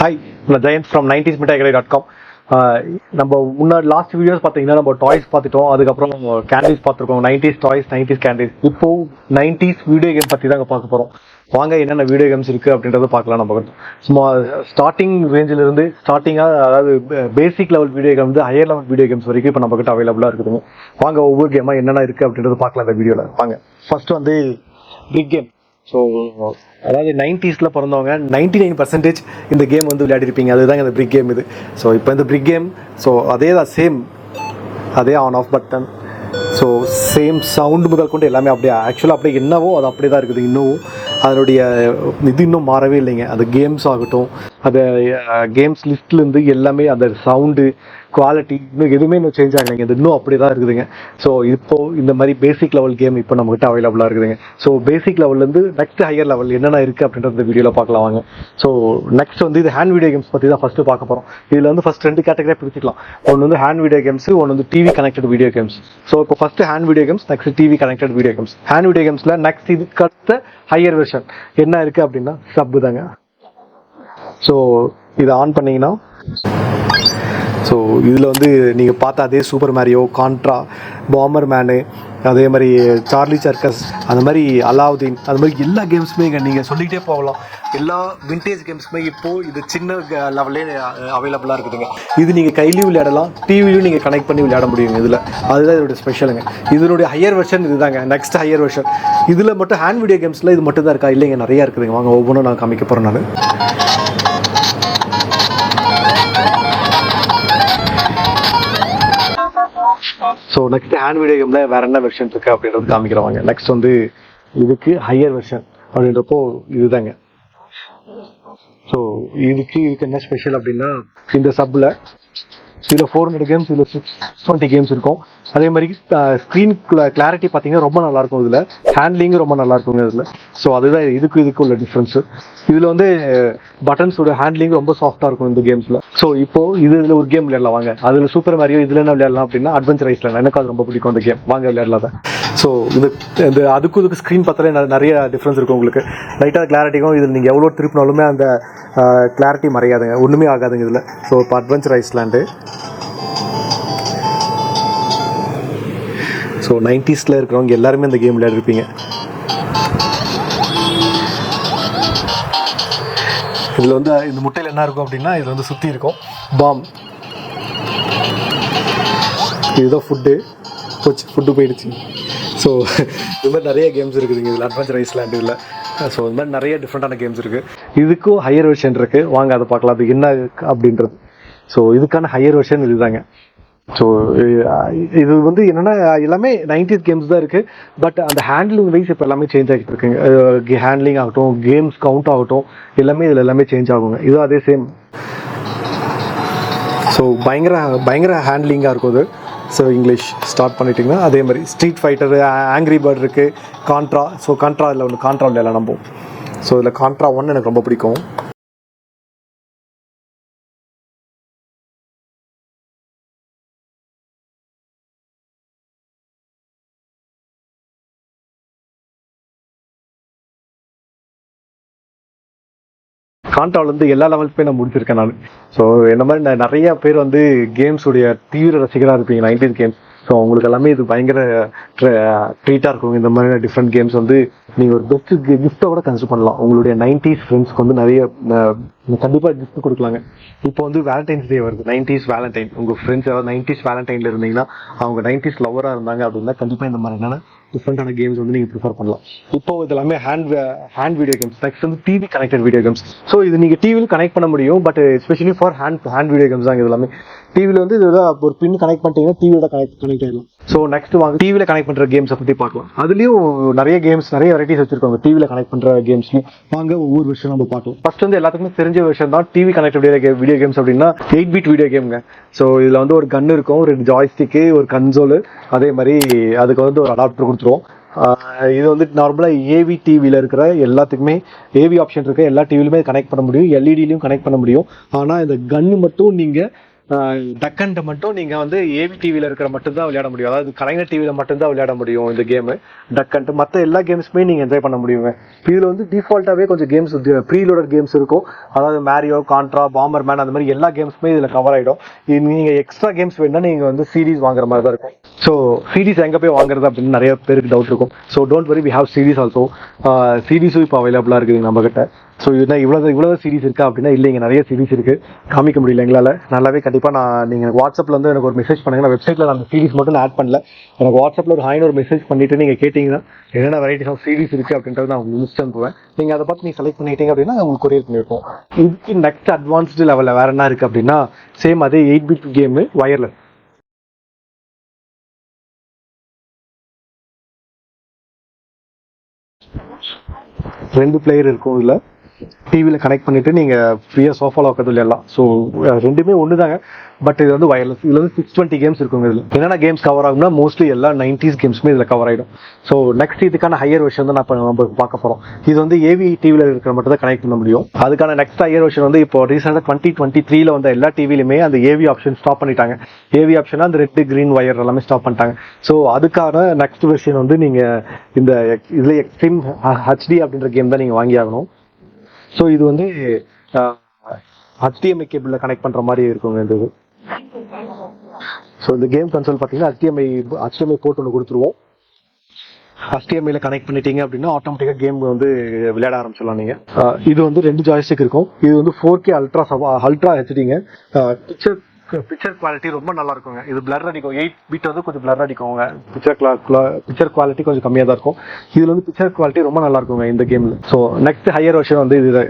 Hi, நான் Jayant from 90smitaigalai.com. நம்ம முன்னாடி லாஸ்ட் வீடியோஸ் பார்த்தீங்கன்னா நம்ம டாய்ஸ் பார்த்துட்டோம், அதுக்கப்புறம் கேண்டீஸ் பார்த்துருக்கோம். 90s toys, 90s candies. இப்போ 90s வீடியோ கேம் பற்றி தாங்க பார்க்க போகிறோம். வாங்க என்னென்ன வீடியோ கேம்ஸ் இருக்குது அப்படின்றத பார்க்கலாம். நம்ம சும்மா ஸ்டார்டிங் ரேஞ்சிலிருந்து அதாவது பேசிக் லெவல் வீடியோ கேம் வந்து ஹையர் லெவல் வீடியோ கேம்ஸ் வரைக்கும் இப்போ நம்மகிட்ட அவைலபிளாக இருக்குதுங்க. வாங்க ஒவ்வொரு கேமாக என்னென்ன இருக்குது அப்படின்றத பார்க்கலாம் இந்த வீடியோவில். வாங்க ஃபர்ஸ்ட் வந்து பிரிக் கேம். ஸோ அதாவது 90s பிறந்தவங்க 99% இந்த கேம் வந்து விளையாடிருப்பீங்க. அதுதாங்க இந்த பிரிக் கேம் இது. ஸோ இப்போ இந்த பிரிக் கேம் அதே தான், சேம் அதே on off button, so same sound முதல் கொண்டு எல்லாமே அப்படியே ஆக்சுவலாக அப்படியே என்னவோ அது அப்படியே தான் இருக்குது. இன்னும் அதனுடைய இது இன்னும் மாறவே இல்லைங்க. அந்த கேம்ஸ் ஆகட்டும், அந்த கேம்ஸ் லிஸ்ட்லேருந்து எல்லாமே அந்த சவுண்டு குவாலிட்டி இன்னும் எதுவுமே இன்னும் சேஞ்ச் ஆகலைங்க. இது இன்னும் அப்படி தான் இருக்குதுங்க. ஸோ இப்போது இந்த மாதிரி பேசிக் லெவல் கேம் இப்போ நம்மகிட்ட அவைலபிளாக இருக்குதுங்க. ஸோ பேசிக் லெவல்லேருந்து நெக்ஸ்ட் ஹையர் லெவல் என்னென்ன இருக்குது அப்படின்றது இந்த வீடியோவில் பார்க்கலாம் வாங்க. ஸோ நெக்ஸ்ட் வந்து இது ஹேண்ட் வீடியோ கேம்ஸ் பற்றி தான் ஃபஸ்ட்டு பார்க்க போகிறோம். இதில் வந்து ஃபஸ்ட் 2 கேட்டகரியாக பிரிச்சுக்கலாம். ஒன்று வந்து ஹேண்ட் வீடியோ கேம்ஸ், ஒன்று வந்து TV connected video games. So இப்போ first hand video games, next TV connected video games. Hand video கேம்ஸில் நெக்ஸ்ட் இதுக்கு அடுத்த ஹையர் வெர்ஷன் என்ன இருக்குது அப்படின்னா சப்பு தாங்க. ஸோ இதை ஆன் பண்ணிங்கன்னா ஸோ இதில் வந்து நீங்கள் பார்த்த அதே சூப்பர் மேரியோ, கான்ட்ரா, பாம்பர் மேனு, அதே மாதிரி சார்லி சர்க்கஸ், அந்த மாதிரி அலாவுதீன், அது மாதிரி எல்லா கேம்ஸுமே நீங்கள் சொல்லிக்கிட்டே போகலாம். எல்லா விண்டேஜ் கேம்ஸுமே இப்போது இது சின்ன லெவல்லே அவைலபிளாக இருக்குதுங்க. இது நீங்கள் கையிலையும் விளையாடலாம், டிவிலையும் நீங்கள் கனெக்ட் பண்ணி விளையாட முடியுங்க. இதில் அதுதான் இதோடைய ஸ்பெஷலுங்க. இதனுடைய ஹையர் வெர்ஷன் இது தாங்க, நெக்ஸ்ட் ஹையர் வெர்ஷன். இதில் மட்டும் ஹேண்ட் வீடியோ கேம்ஸில் இது மட்டும் தான் இருக்கா? இல்லைங்க, நிறையா இருக்குதுங்க. வாங்க ஒவ்வொன்றும் நான் காமிக்க போகிறேன் நான். ஸோ நெக்ஸ்ட் ஹேண்ட் வீடியோ கேமில் வேறு என்ன வெர்ஷன் இருக்குது அப்படின்றது காமிக்கிறவாங்க. நெக்ஸ்ட் வந்து இதுக்கு ஹையர் வெர்ஷன் அப்படின்றப்போ இதுதாங்க. ஸோ இதுக்கு என்ன ஸ்பெஷல் அப்படின்னா, இந்த சப்பில் இதில் 400 கேம்ஸ், இதில் 620 கேம்ஸ் இருக்கும். அதே மாதிரி ஸ்க்ரீன் கிளாரிட்டி பார்த்தீங்கன்னா ரொம்ப நல்லாயிருக்கும். இதில் ஹேண்ட்லிங்கும் ரொம்ப நல்லாயிருக்குங்க இதில். ஸோ அதுதான் இதுக்கு உள்ள டிஃப்ரென்ஸு. இதில் வந்து பட்டன்ஸோட ஹேண்ட்லிங் ரொம்ப சாஃப்டாக இருக்கும் இந்த கேம்ஸில். ஸோ இப்போது இதில் ஒரு கேம் விளையாடலாம் வாங்க. அதில் சூப்பர் மேரியோ, இதில் என்ன விளையாடலாம் அப்படின்னா அட்வென்ச்சர் ஐஸ்லேண்ட். எனக்கு அது ரொம்ப பிடிக்கும் அந்த கேம். வாங்க விளையாடலாம் தான். ஸோ இந்த அதுக்கு ஸ்க்ரீன் பார்த்தாலே நிறைய டிஃப்ரென்ஸ் இருக்கும் உங்களுக்கு. லைட்டாக கிளாரிட்டிக்கும் இதில் நீங்கள் எவ்வளோ திருப்பினாலுமே அந்த கிளாரிட்டி மறையாதுங்க, ஒன்றுமே ஆகாதுங்க இதில். ஸோ இப்போ அட்வென்ச்சர் ஐஸ்லேண்டு. ஸோ 90s இருக்கிறவங்க எல்லாருமே இந்த கேம் விளையாடிருப்பீங்க. இதில் வந்து இந்த முட்டையில் என்ன இருக்கும் அப்படின்னா, இதில் வந்து சுற்றி இருக்கும் பாம். இதுதான் ஃபுட்டு போயிடுச்சு. ஸோ இது மாதிரி நிறைய கேம்ஸ் இருக்குதுங்க இதில் அட்வென்ச்சர் ஐஸ்லேண்ட் இதில். ஸோ இது மாதிரி நிறைய டிஃப்ரெண்ட்டான கேம்ஸ் இருக்குது. இதுக்கும் ஹையர் வெர்ஷன் இருக்குது. வாங்க அதை பார்க்கலாம், அது என்ன அப்படின்றது. ஸோ இதுக்கான ஹையர் வெர்ஷன் இதுதாங்க. ஸோ இது வந்து என்னென்னா எல்லாமே 90s கேம்ஸ் தான் இருக்குது. பட் அந்த ஹேண்ட்லிங் வைஸ் இப்போ எல்லாமே சேஞ்ச் ஆகிட்டு இருக்குங்க. ஹேண்ட்லிங் ஆகட்டும், கேம்ஸ் கவுண்ட் ஆகட்டும், இதில் எல்லாமே சேஞ்ச் ஆகுங்க. இதுவும் அதே சேம். ஸோ பயங்கர ஹேண்ட்லிங்காக இருக்கும் அது. ஸோ இங்கிலீஷ் ஸ்டார்ட் பண்ணிட்டிங்கன்னா அதே மாதிரி ஸ்ட்ரீட் ஃபைட்டர், ஆங்க்ரி பேர்ட் இருக்குது, கான்ட்ரா. ஸோ கான்ட்ரா இதில் ஒன்று கான்ட்ரா விளையாடலாம் நம்ம. ஸோ இதில் கான்ட்ரா 1 எனக்கு ரொம்ப பிடிக்கும். கான்ட்ராவிலேருந்து எல்லா லெவல்ஸுமே நான் முடிச்சிருக்கேன் நான். ஸோ என்ன மாதிரி நிறைய பேர் வந்து கேம்ஸுடைய தீவிர ரசிகராக இருப்பீங்க 90s கேம்ஸ். ஸோ அவங்களுக்கு எல்லாமே இது பயங்கர ட்ரீட்டாக இருக்கும். இந்த மாதிரி டிஃப்ரெண்ட் கேம்ஸ் வந்து நீங்கள் ஒரு பெஸ்ட் கிஃப்ட்டை கூட கன்சிடர் பண்ணலாம். உங்களுடைய 90s ஃப்ரெண்ட்ஸ்க்கு வந்து நிறைய கண்டிப்பாக கிஃப்ட் கொடுக்கலாங்க. இப்போ வந்து வேலண்டைன்ஸ் டே வருது, 90s வேலண்டைன். உங்கள் ஃப்ரெண்ட்ஸ் யாராவது 90s வேலண்டைனில் இருந்தீங்கன்னா, அவங்க 90s லவராக இருந்தாங்க அப்படின்னா கண்டிப்பாக இந்த மாதிரி என்னென்ன டிஃப்ரெண்டான கேம்ஸ் வந்து நீங்கள் ப்ரிஃபர் பண்ணலாம். இப்போ இது எல்லாமே ஹேண்ட் வீடியோ கேம்ஸ். நெக்ஸ்ட் வந்து TV connected video games. So இது நீங்கள் டிவியில் கனெக்ட் பண்ண முடியும், but especially for hand video games தான் இது எல்லாமே. டிவியில் வந்து இது ஒரு பின் கனெக்ட் பண்ணிட்டீங்கன்னா டிவியோட கனெக்ட் ஆகிடலாம். ஸோ நெக்ஸ்ட் வாங்க டிவியில் கனெக்ட் பண்ணுற கேம்ஸை பற்றி பார்க்கலாம். அதுலேயும் நிறைய கேம்ஸ், நிறைய வெரைட்டிஸ் வச்சிருக்காங்க டிவியில் கனெக்ட் பண்ணுற கேம்ஸ்லையும். வாங்க ஒவ்வொரு விஷயம் நம்ம பார்க்கலாம். ஃபர்ஸ்ட் வந்து எல்லாத்துக்குமே தெரிஞ்ச விஷயம் தான் டிவி கனெக்டட் வீடியோ கேம்ஸ் அப்படின்னா 8-bit வீடியோ கேம்ங்க. ஸோ இதில் வந்து ஒரு கன் இருக்கும், 2 ஜாய்ஸ்டிக்கு, ஒரு கன்சோலு, அதே மாதிரி அதுக்கு வந்து ஒரு அடாப்டர் கொடுத்துருவோம். இது வந்து நார்மலாக ஏவி டிவியில் இருக்கிற எல்லாத்துக்குமே ஏவி ஆப்ஷன் இருக்க எல்லா டிவிலுமே கனெக்ட் பண்ண முடியும், எல்இடிலையும் கனெக்ட் பண்ண முடியும். ஆனால் இந்த கன்னு மட்டும் நீங்கள் டக்கன்ட்ட மட்டும் நீங்க வந்து ஏவி டிவில இருக்கிற மட்டும் தான் விளையாட முடியும். அதாவது கலைஞர் டிவில மட்டும் தான் விளையாட முடியும் இந்த கேம். டக்கன்ட்டு மற்ற எல்லா கேம்ஸுமே நீங்க என்ஜாய் பண்ண முடியுங்க. இதுல வந்து டிஃபால்ட்டாவே கொஞ்சம் கேம்ஸ் ப்ரீலோடட் கேம்ஸ் இருக்கும். அதாவது மேரியோ, கான்ட்ரா, பாம்பர் மேன் அந்த மாதிரி எல்லா கேம்ஸுமே இதுல கவர் ஆயிடும். நீங்க எக்ஸ்ட்ரா கேம்ஸ் வேணும்னா நீங்க வந்து சீரிஸ் வாங்குற மாதிரி தான் இருக்கும். ஸோ சீரிஸ் எங்க போய் வாங்குறது அப்படின்னு நிறைய பேருக்கு டவுட் இருக்கும். So don't worry, we have series also. சீரிஸும் இப்போ அவைலபிளா இருக்குது நம்ம கிட்ட. ஸோ இவ்வளவு சீரிஸ் இருக்கா அப்படின்னா இல்லைங்க, நிறைய சீரிஸ் இருக்கு, காமிக்க முடியல எங்களால். நல்லாவே கண்டிப்பாக நீங்க வாட்ஸ்அப்ல வந்து எனக்கு ஒரு மெசேஜ் பண்ணுங்க. நான் வெப்சைட்ல அந்த சீரிஸ் மட்டும் நான் ஆட் பண்ணல. எனக்கு வாட்ஸ்அப்ல ஒரு ஹாய்னு ஒரு மெசேஜ் பண்ணிட்டு நீங்க கேட்டீங்கன்னா என்னென்ன வெரைட்டிஸ் ஆஃப் சீரிஸ் இருக்கு அப்படின்றத நான் உங்களுக்கு லிஸ்ட் அனுப்புவேன். நீங்க அதை பார்த்து நீங்க செலக்ட் பண்ணிட்டீங்க அப்படின்னா உங்களுக்கு கொரியர் பண்ணிருக்கோம். இதுக்கு நெக்ஸ்ட் அட்வான்ஸ்டு லெவலில் வேற என்ன இருக்கு அப்படின்னா சேம் அதே 8-bit கேம் வயர்லெஸ். 2 பிளேயர் இருக்கும். இதுல டிவியில் கனெக்ட் பண்ணிட்டு நீங்க ஃப்ரீயா சோஃபால உட்காந்து விளையாடலாம். ஸோ ரெண்டுமே ஒன்று தாங்க. பட் இது வந்து வயர்லெஸ். இதுல வந்து 620 கேம்ஸ் இருக்கும். இதுல என்னென்ன கேம்ஸ் கவர் ஆகும்னா மோஸ்ட்லி எல்லா 90s கேம்ஸுமே இதுல கவர் ஆயிடும். ஸோ நெக்ஸ்ட் இதுக்கான ஹையர் வெர்ஷன் தான் நம்ம பார்க்க போறோம். இது வந்து ஏவி டிவியில் இருக்கிற மட்டும் தான் கனெக்ட் பண்ண முடியும். அதுக்கான நெக்ஸ்ட் ஹையர் வெர்ஷன் வந்து இப்போ ரீசெண்டாக 2023 வந்து எல்லா டிவிலுமே அந்த ஏவி ஆப்ஷன் ஸ்டாப் பண்ணிட்டாங்க. ஏவி ஆப்ஷனா அந்த ரெட் கிரீன் வயர் எல்லாமே ஸ்டாப் பண்ணிட்டாங்க. ஸோ அதுக்கான நெக்ஸ்ட் வெர்ஷன் வந்து நீங்க இந்த இதுல எக்ஸ்ட்ரீம் ஹெச்டி அப்படின்ற கேம் தான் நீங்க வாங்கி ஆகணும். ஸோ இது வந்து HDMI கேபிளில் கனெக்ட் பண்ணுற மாதிரி இருக்குங்க இந்த இது. ஸோ இந்த கேம் கன்சோல் பார்த்தீங்கன்னா HDMI போர்ட் ஒன்று கொடுத்துருவோம். HDMI கனெக்ட் பண்ணிட்டீங்க அப்படின்னா ஆட்டோமேட்டிக்காக கேம் வந்து விளையாட ஆரம்பிச்சிடலாம் நீங்கள். இது வந்து 2 ஜாய்ஸ்டிக் இருக்கும். இது வந்து 4K அல்ட்ரா ஹெச்டிங்க. பிக்சர் குவாலிட்டி ரொம்ப நல்லா இருக்குங்க. இது பிளர் அடிக்கும். 8-bit வந்து கொஞ்சம் பிளர் அடிக்குங்க. பிக்சர் குவாலிட்டி கொஞ்சம் கம்மியாக தான் இருக்கும். இதுல வந்து பிக்சர் குவாலிட்டி ரொம்ப நல்லா இருக்குங்க இந்த கேம்ல. ஸோ நெக்ஸ்ட் ஹையர் வெர்ஷன் வந்து இது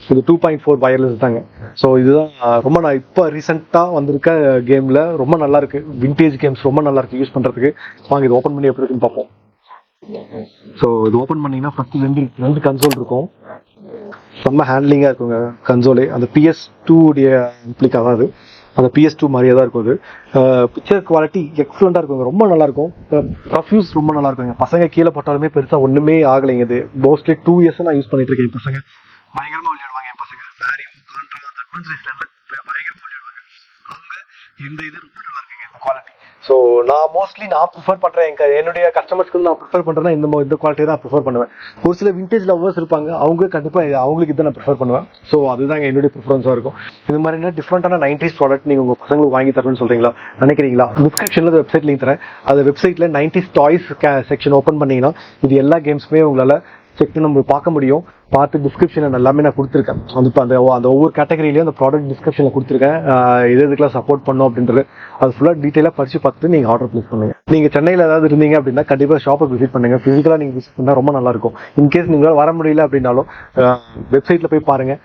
2.4 வயர்லெஸ் தாங்க. ஸோ இதுதான் ரொம்ப நான் இப்போ ரீசெண்டாக வந்திருக்க கேம்ல ரொம்ப நல்லா இருக்கு. விண்டேஜ் கேம்ஸ் ரொம்ப நல்லா இருக்கு யூஸ் பண்றதுக்கு. வாங்க இது ஓப்பன் பண்ணி எப்படி இருக்குன்னு பார்ப்போம். ஸோ இது ஓப்பன் பண்ணீங்கன்னா ஃபர்ஸ்ட் ரெண்டு கன்சோல் இருக்கும். செம்ம ஹேண்ட்லிங்கா இருக்குங்க கன்சோலே. அந்த PS2 உடைய இம்ப்ளிக் அதாவது அந்த PS2 மாதிரியே தான் இருக்கும். அது பிக்சர் குவாலிட்டி எக்ஸலண்டா இருக்குங்க. ரொம்ப நல்லா இருக்கும். ரஃப்யூஸ் ரொம்ப நல்லா இருக்குங்க. பசங்க கீழே போட்டாலுமே பெருசா ஒண்ணுமே ஆகலைங்க. இது மோஸ்ட்லி 2 இயர்ஸ் நான் யூஸ் பண்ணிட்டு இருக்கேன். பசங்க பயங்கரமா விளையாடுவாங்க. என் பசங்க மேரியோ, கான்ட்ரா, அட்வான்ஸ் ரேஸ்ல பயங்கரமா விளையாடுவாங்க. அவங்க இந்த இது ரொம்ப நல்லா இருக்குங்க இந்த குவாலிட்டி. ஸோ நான் மோஸ்ட்லி ப்ரிஃபர் பண்றேன் என்னுடைய கஸ்டமர்ஸ்க்கு நான் ப்ரிஃபர் பண்றேன்னா இந்த குவாலிட்டி தான் ப்ரிஃபர் பண்ணுவேன். ஒரு சில விண்டேஜ் லவ்வர்ஸ் இருப்பாங்க, அவங்க கண்டிப்பா அவங்களுக்கு இதை நான் ப்ரிஃபர் பண்ணுவேன். ஸோ அதுதாங்க என்னுடைய ப்ரிஃபரன்ஸா இருக்கும். இது மாதிரி என்ன டிஃப்ரெண்டான 90s ப்ராடக்ட் நீங்க உங்க பசங்களுக்கு வாங்கி தரணும்னு சொல்றீங்களா நினைக்கிறீங்களா? டிஸ்கிரிப்ஷன்ல வெப்சைட் லிங்க் தரேன். அந்த வெப்சைட்ல 90s டாய்ஸ் செக்ஷன் ஓப்பன் பண்ணீங்கன்னா இது எல்லா கேம்ஸுமே உங்களால செக் பண்ணி நம்ம பார்க்க முடியும். பார்த்து டிஸ்கிரிப்ஷன் எல்லாமே நான் கொடுத்துருக்கேன். அந்த ஒவ்வொரு கேட்டகரியிலையும் அந்த ப்ராடக்ட் டிஸ்கிரிப்ஷன்ல கொடுத்துருக்கேன். இதுக்கெல்லாம் சப்போர்ட் பண்ணும் அப்படின்றது அது ஃபுல்லாக டீட்டெயிலாக படிச்சு பார்த்துட்டு நீங்க ஆர்டர் பிளேஸ் பண்ணுங்க. நீங்க சென்னையில் ஏதாவது இருந்தீங்க அப்படின்னா கண்டிப்பாக ஷாப்பை விசிட் பண்ணுங்க. பிசிக்கலாக நீங்க விசிட் பண்ணா ரொம்ப நல்லா இருக்கும். இன்கேஸ் நீங்களால வர முடியல அப்படின்னாலும் வெப்சைட்ல போய் பாருங்க.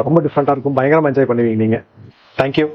ரொம்ப டிஃப்ரெண்டா இருக்கும். பயங்கரமா என்ஜாய் பண்ணுவீங்க நீங்க. தேங்க்யூ.